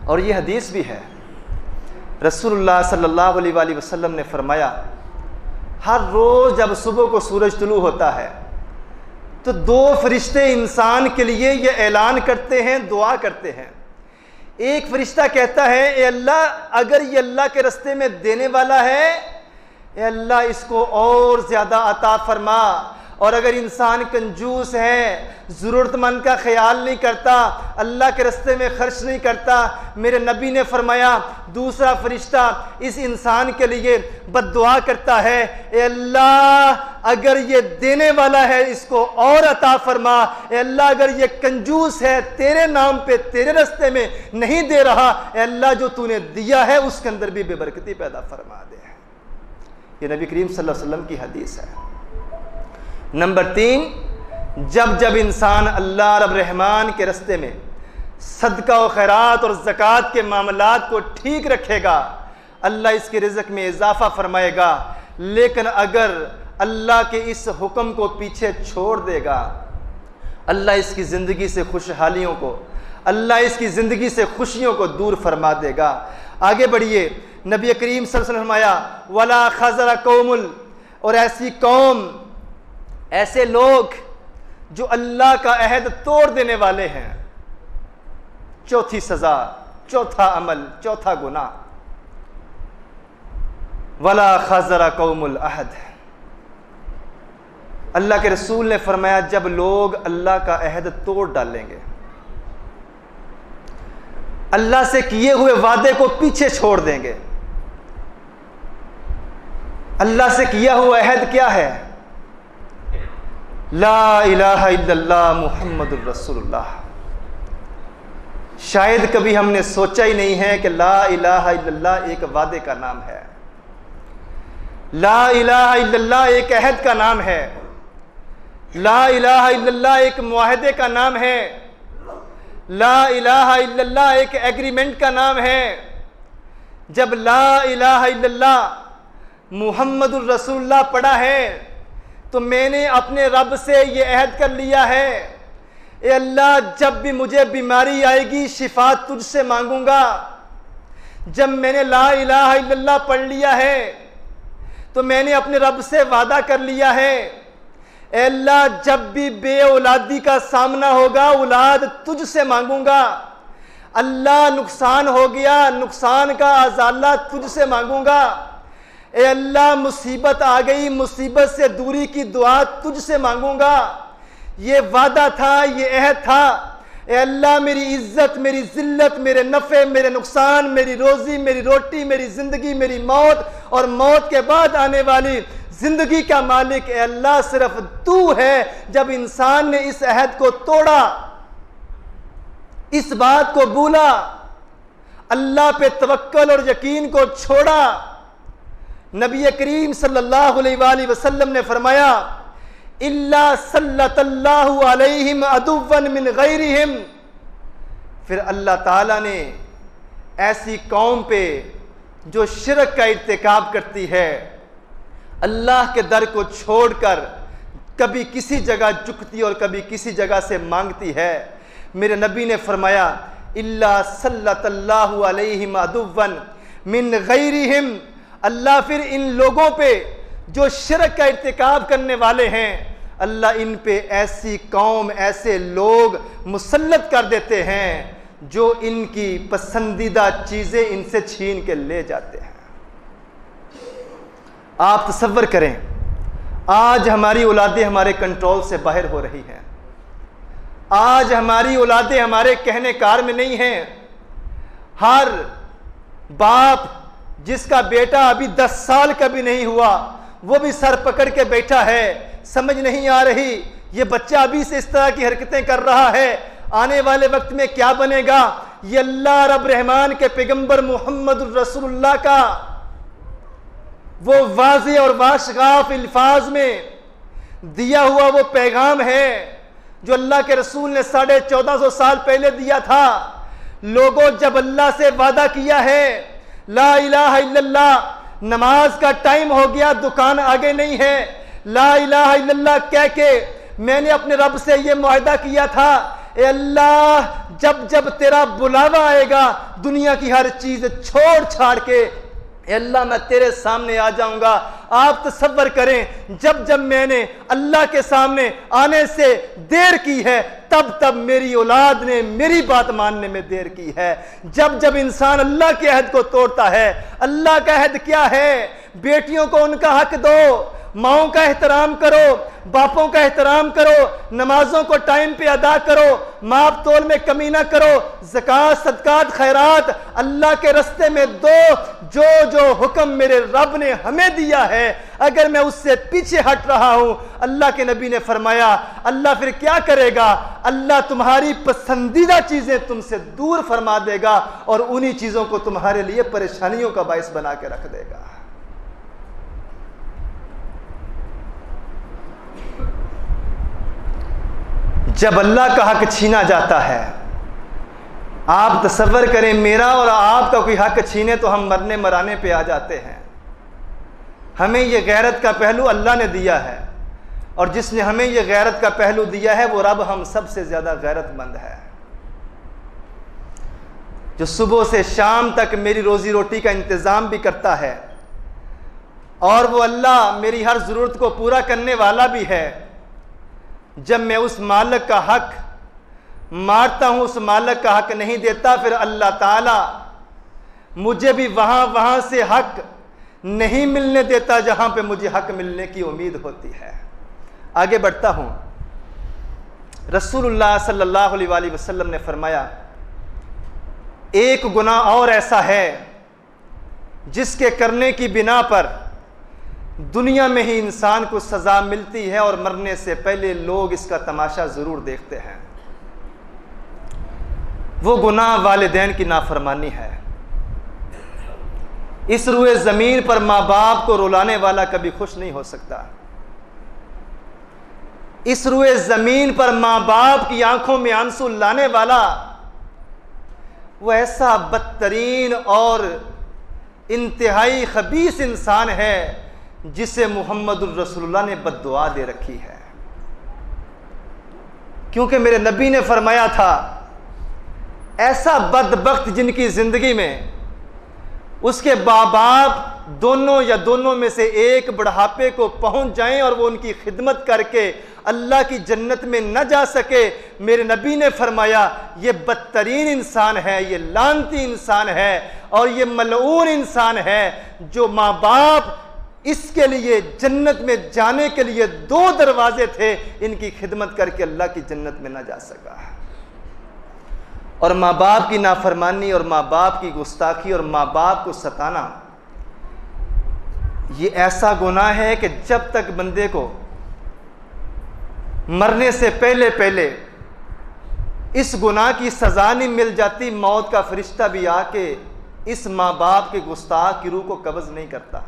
और ये हदीस भी है, रसूलुल्लाह सल्लल्लाहु अलैहि वसल्लम ने फरमाया, हर रोज़ जब सुबह को सूरज तुलू होता है तो दो फरिश्ते इंसान के लिए ये ऐलान करते हैं, दुआ करते हैं। एक फरिश्ता कहता है, ए अल्लाह, अगर ये अल्लाह के रास्ते में देने वाला है, ए अल्लाह इसको और ज़्यादा अता फरमा, और अगर इंसान कंजूस है, ज़रूरतमंद का ख्याल नहीं करता, अल्लाह के रास्ते में खर्च नहीं करता, मेरे नबी ने फरमाया दूसरा फरिश्ता इस इंसान के लिए बद्दुआ करता है, ए अल्लाह अगर ये देने वाला है इसको और अता फरमा, ए अल्लाह अगर ये कंजूस है, तेरे नाम पे तेरे रास्ते में नहीं दे रहा, ए अल्लाह जो तूने दिया है उसके अंदर भी बेबरकती पैदा फरमा दे। ये नबी करीम सल्लल्लाहु अलैहि वसल्लम की हदीस है। नंबर 3, जब जब इंसान अल्लाह रब रहमान के रास्ते में सदका व खैरात और ज़कात के मामलात को ठीक रखेगा, अल्लाह इसके रिज़्क़ में इजाफ़ा फरमाएगा। लेकिन अगर अल्लाह के इस हुक्म को पीछे छोड़ देगा, अल्लाह इसकी ज़िंदगी से खुशहालियों को, अल्लाह इसकी ज़िंदगी से खुशियों को दूर फरमा देगा। आगे बढ़िए, नबी करीम सल्लल्लाहु अलैहि वसल्लम फरमाया, वला खज़रा कौमुल, और ऐसी कौम, ऐसे लोग जो अल्लाह का अहद तोड़ देने वाले हैं, चौथी सजा, चौथा अमल, चौथा गुनाह, वला खज़रा कौमुल अहद। अल्लाह के रसूल ने फरमाया, जब लोग अल्लाह का अहद तोड़ डालेंगे, अल्लाह से किए हुए वादे को पीछे छोड़ देंगे। अल्लाह से किया हुआ अहद क्या है? ला इलाहा इल्लल्लाह मुहम्मदुर रसूलुल्लाह। शायद कभी हमने सोचा ही नहीं है कि ला इलाहा इल्लल्लाह एक वादे का नाम है, ला इलाहा इल्लल्लाह एक अहद का नाम है, ला इलाहा इल्लल्लाह एक मुआहदे का नाम है, ला इलाहा इल्लल्लाह एक एग्रीमेंट का नाम है। जब ला इलाहा इल्लल्लाह मुहम्मदुर रसूलुल्लाह पढ़ा है तो मैंने अपने रब से ये अहद कर लिया है, ए अल्लाह जब भी मुझे बीमारी आएगी शिफा तुझसे मांगूंगा। जब मैंने ला इलाहा इल्लल्लाह पढ़ लिया है तो मैंने अपने रब से वादा कर लिया है, ए अल्लाह जब भी बे औलादी का सामना होगा औलाद तुझसे मांगूंगा। अल्लाह नुकसान हो गया, नुकसान का अजाला तुझसे मांगूंगा। ए अल्लाह मुसीबत आ गई, मुसीबत से दूरी की दुआ तुझसे मांगूंगा। ये वादा था, ये अहद था। ए अल्लाह मेरी इज्जत, मेरी जिल्लत, मेरे नफ़े, मेरे नुकसान, मेरी रोज़ी, मेरी रोटी, मेरी ज़िंदगी, मेरी मौत और मौत के बाद आने वाली ज़िंदगी का मालिक ए अल्लाह सिर्फ तू है। जब इंसान ने इस अहद को तोड़ा, इस बात को भूला, अल्लाह पे तवक्कल और यकीन को छोड़ा, नबी करीम सल्लल्लाहु अलैहि वसल्लम ने फरमाया, इल्ला सल्लल्लाहु अलैहिम अदुव्वन मिन गैरिहिम। फिर अल्लाह ताला ने ऐसी कौम पे जो शिरक का इर्तिकाब करती है, अल्लाह के दर को छोड़कर कभी किसी जगह झुकती और कभी किसी जगह से मांगती है, मेरे नबी ने फरमाया, इल्ला सल्लल्लाहु अलैहिम अदुव्वन मिन गैरिहिम। अल्लाह फिर इन लोगों पे जो शिरक का इर्तिकाब करने वाले हैं, अल्लाह इन पे ऐसी कौम, ऐसे लोग मुसल्लत कर देते हैं जो इनकी पसंदीदा चीज़ें इनसे छीन के ले जाते हैं। आप तसव्वुर करें, आज हमारी औलादें हमारे कंट्रोल से बाहर हो रही हैं। आज हमारी औलादें हमारे कहने कार में नहीं हैं। हर बाप जिसका बेटा अभी 10 साल का भी नहीं हुआ, वो भी सर पकड़ के बैठा है, समझ नहीं आ रही ये बच्चा अभी से इस तरह की हरकतें कर रहा है, आने वाले वक्त में क्या बनेगा। ये अल्लाह रब रहमान के पैगंबर मोहम्मद रसूलुल्लाह का वो वाज़े और वाशगाफ अल्फाज में दिया हुआ वो पैगाम है जो अल्लाह के रसूल ने 1450 साल पहले दिया था। लोगों, जब अल्लाह से वादा किया है ला इलाहा इल्लल्लाह, नमाज का टाइम हो गया, दुकान आगे नहीं है, ला इलाहा इल्लल्लाह कह के मैंने अपने रब से ये मुआहदा किया था, ए अल्लाह जब जब तेरा बुलावा आएगा दुनिया की हर चीज छोड़ छाड़ के ए अल्लाह मैं तेरे सामने आ जाऊंगा। आप तसव्वुर करें जब जब मैंने अल्लाह के सामने आने से देर की है तब तब मेरी औलाद ने मेरी बात मानने में देर की है। जब जब इंसान अल्लाह के अहद को तोड़ता है, अल्लाह का अहद क्या है? बेटियों को उनका हक दो, माओं का एहतराम करो, बापों का एहतराम करो, नमाजों को टाइम पे अदा करो, माप तोल में कमी ना करो, ज़कात सदकात खैरात अल्लाह के रास्ते में दो। जो जो हुक्म मेरे रब ने हमें दिया है अगर मैं उससे पीछे हट रहा हूं, अल्लाह के नबी ने फरमाया अल्लाह फिर क्या करेगा? अल्लाह तुम्हारी पसंदीदा चीजें तुमसे दूर फरमा देगा और उन्हीं चीजों को तुम्हारे लिए परेशानियों का बायस बना के रख देगा। जब अल्लाह का हक छीना जाता है, आप तसव्वुर करें मेरा और आपका कोई हक छीने तो हम मरने मराने पे आ जाते हैं। हमें यह गैरत का पहलू अल्लाह ने दिया है और जिसने हमें यह गैरत का पहलू दिया है वो रब हम सबसे ज्यादा गैरतमंद है, जो सुबह से शाम तक मेरी रोजी रोटी का इंतजाम भी करता है और वो अल्लाह मेरी हर जरूरत को पूरा करने वाला भी है। जब मैं उस मालिक का हक मारता हूं, उस मालिक का हक नहीं देता, फिर अल्लाह ताला मुझे भी वहां से हक नहीं मिलने देता जहां पे मुझे हक मिलने की उम्मीद होती है। आगे बढ़ता हूं। रसूलुल्लाह सल्लल्लाहु अलैहि वसल्लम ने फरमाया एक गुनाह और ऐसा है जिसके करने की बिना पर दुनिया में ही इंसान को सजा मिलती है और मरने से पहले लोग इसका तमाशा जरूर देखते हैं। वो गुनाह वालिदैन की नाफरमानी है। इस रुए जमीन पर मां बाप को रुलाने वाला कभी खुश नहीं हो सकता। इस रुए जमीन पर मां बाप की आंखों में आंसू लाने वाला वो ऐसा बदतरीन और इंतहाई खबीस इंसान है जिसे मुहम्मदुर रसूलुल्लाह ने बद्दुआ दे रखी है। क्योंकि मेरे नबी ने फरमाया था ऐसा बदबख्त जिनकी जिंदगी में उसके माँ बाप दोनों या दोनों में से एक बुढ़ापे को पहुंच जाएं और वो उनकी खिदमत करके अल्लाह की जन्नत में न जा सके, मेरे नबी ने फरमाया ये बदतरीन इंसान है, ये लानती इंसान है और ये मलऊन इंसान है जो माँ बाप इसके लिए जन्नत में जाने के लिए दो दरवाजे थे, इनकी खिदमत करके अल्लाह की जन्नत में न जा सका। और माँ बाप की नाफरमानी और माँ बाप की गुस्ताखी और माँ बाप को सताना ये ऐसा गुनाह है कि जब तक बंदे को मरने से पहले पहले इस गुनाह की सजा नहीं मिल जाती, मौत का फरिश्ता भी आके इस माँ बाप के गुस्ताख की रूह को कब्ज नहीं करता।